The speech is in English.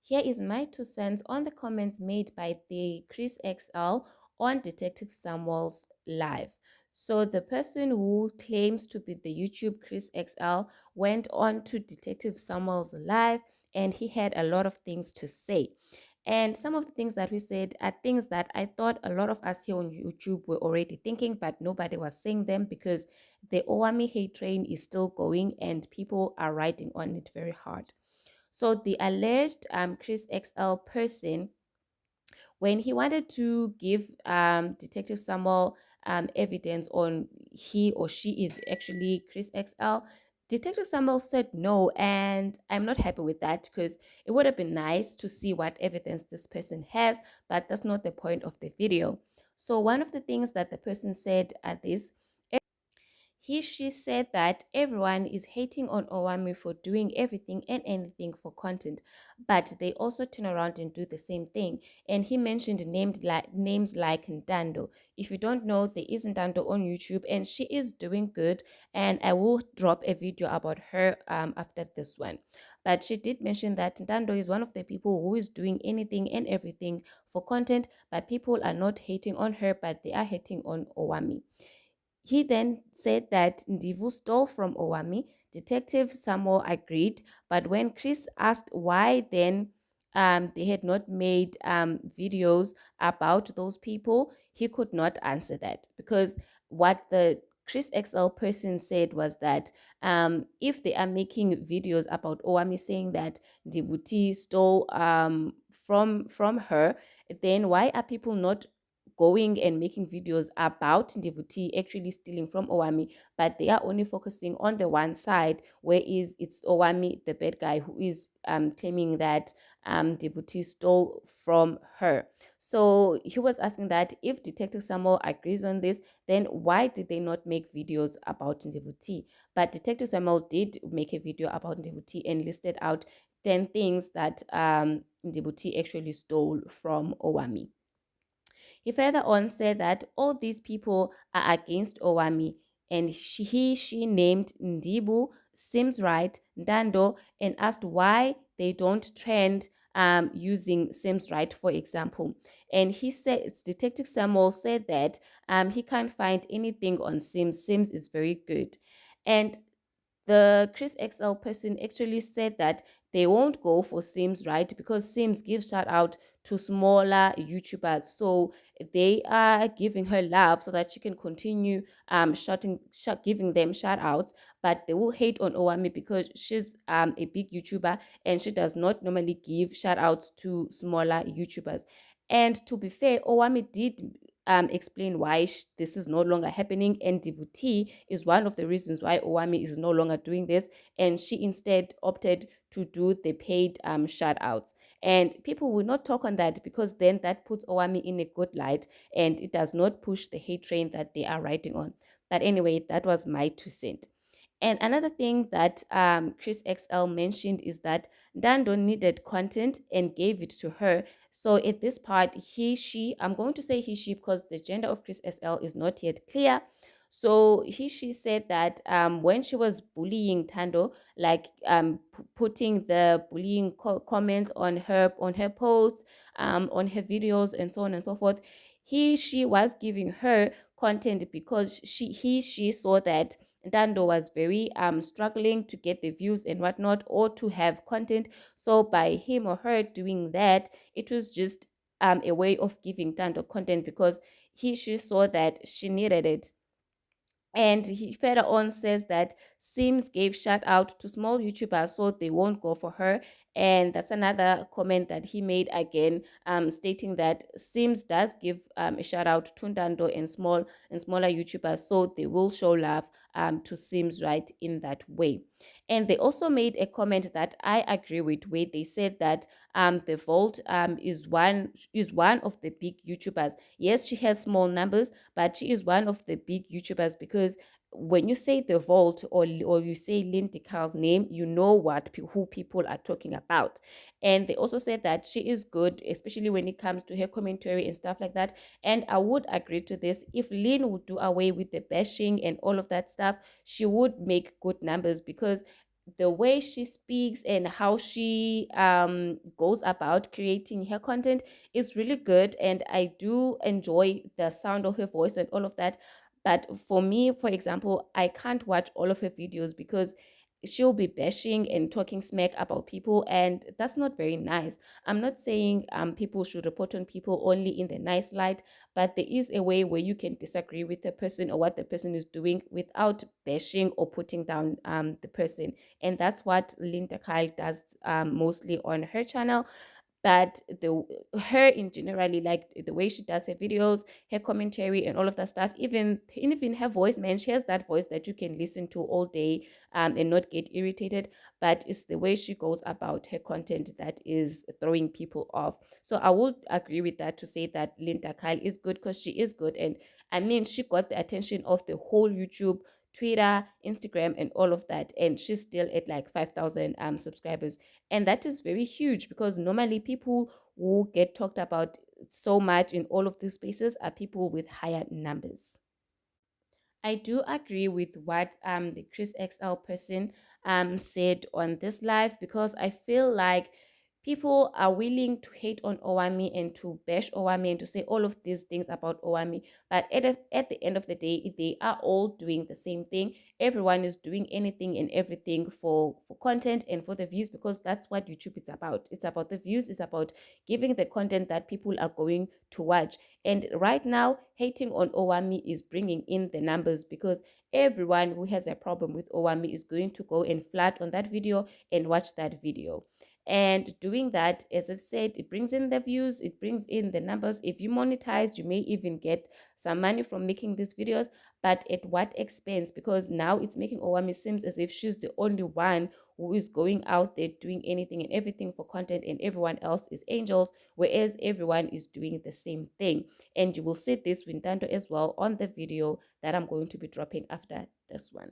Here is my 2 cents on the comments made by the Chris Exel on Detective Samuel's live. So the person who claims to be the YouTube Chris Exel went on to Detective Samuel's live, and he had a lot of things to say. And some of the things that we said are things that I thought a lot of us here on YouTube were already thinking, but nobody was saying them because the Owamie hate train is still going and people are riding on it very hard. So the alleged Chris XL person, when he wanted to give Detective Samuel evidence on he or she is actually Chris XL, Detective Samuel said no, and I'm not happy with that because it would have been nice to see what evidence this person has, but that's not the point of the video. So one of the things that the person said at this, she said that everyone is hating on Owamie for doing everything and anything for content, but they also turn around and do the same thing. And he mentioned names like Ntando. If you don't know, there is Ntando on YouTube, and she is doing good. And I will drop a video about her after this one. But she did mention that Ntando is one of the people who is doing anything and everything for content, but people are not hating on her, but they are hating on Owamie. He then said that Ndivhu stole from Owamie. Detective Samuel agreed, but when Chris asked why then they had not made videos about those people, he could not answer that because what the Chris XL person said was that if they are making videos about Owamie saying that Ndivhu T stole from her, then why are people not going and making videos about Ndivhu T actually stealing from Owamie, but they are only focusing on the one side, whereas it's Owamie, the bad guy, who is claiming that Ndivhu T stole from her. So he was asking that if Detective Samuel agrees on this, then why did they not make videos about Ndivhu T? But Detective Samuel did make a video about Ndivhu T and listed out 10 things that Ndivhu T actually stole from Owamie. He further on said that all these people are against Owamie, and she named Ndivhu, Simz right, Ntando, and asked why they don't trend using Simz right, for example. And he said, Detective Samuel said that he can't find anything on Simz. Simz is very good. And the Chris XL person actually said that they won't go for Simz right because Simz gives shout out to smaller YouTubers. So they are giving her love so that she can continue giving them shout outs, but they will hate on Owamie because she's a big YouTuber and she does not normally give shout outs to smaller YouTubers. And to be fair, Owamie did explain why this is no longer happening, and Ndivhu T is one of the reasons why Owamie is no longer doing this, and she instead opted to do the paid shout outs. And people will not talk on that because then that puts Owamie in a good light and it does not push the hate train that they are riding on. But anyway, that was my 2 cents. And another thing that Chris XL mentioned is that Ntando needed content and gave it to her. So at this part, I'm going to say he, she, because the gender of Chris XL is not yet clear. So she said that when she was bullying Ntando, like putting the bullying comments on her posts, on her videos, and so on and so forth, she was giving her content because she saw that Ntando was very struggling to get the views and whatnot or to have content. So by him or her doing that, it was just a way of giving Ntando content because she saw that she needed it. And he further on says that Simz gave shout out to small YouTubers so they won't go for her. And that's another comment that he made again, stating that Simz does give a shout out to Ntando and smaller YouTubers, so they will show love to Simz right in that way. And they also made a comment that I agree with, where they said that the Vault is one of the big YouTubers. Yes, she has small numbers, but she is one of the big YouTubers because when you say the Vault or you say Lynn Dakile's name, you know who people are talking about. And they also said that she is good, especially when it comes to her commentary and stuff like that. And I would agree to this. If Lynn would do away with the bashing and all of that stuff, she would make good numbers because the way she speaks and how she goes about creating her content is really good, and I do enjoy the sound of her voice and all of that. But for me, for example, I can't watch all of her videos because she'll be bashing and talking smack about people, and that's not very nice. I'm not saying people should report on people only in the nice light, but there is a way where you can disagree with the person or what the person is doing without bashing or putting down the person. And that's what Lynn Dakile does mostly on her channel. But the her in generally, like the way she does her videos, her commentary and all of that stuff, even her voice, man, she has that voice that you can listen to all day and not get irritated. But it's the way she goes about her content that is throwing people off. So I would agree with that to say that Linda Kyle is good, because she is good. And I mean, she got the attention of the whole YouTube, Twitter, Instagram, and all of that, and she's still at like 5,000 subscribers. And that is very huge, because normally people who get talked about so much in all of these spaces are people with higher numbers. I do agree with what the Chris XL person said on this live, because I feel like people are willing to hate on Owamie and to bash Owamie and to say all of these things about Owamie. But at the end of the day, they are all doing the same thing. Everyone is doing anything and everything for content and for the views, because that's what YouTube is about. It's about the views, it's about giving the content that people are going to watch. And right now, hating on Owamie is bringing in the numbers, because everyone who has a problem with Owamie is going to go and flat on that video and watch that video. And doing that, as I've said, it brings in the views, it brings in the numbers. If you monetize, you may even get some money from making these videos, but at what expense? Because now it's making Owamie seem as if she's the only one who is going out there doing anything and everything for content, and everyone else is angels, whereas everyone is doing the same thing. And you will see this with Ntando as well on the video that I'm going to be dropping after this one.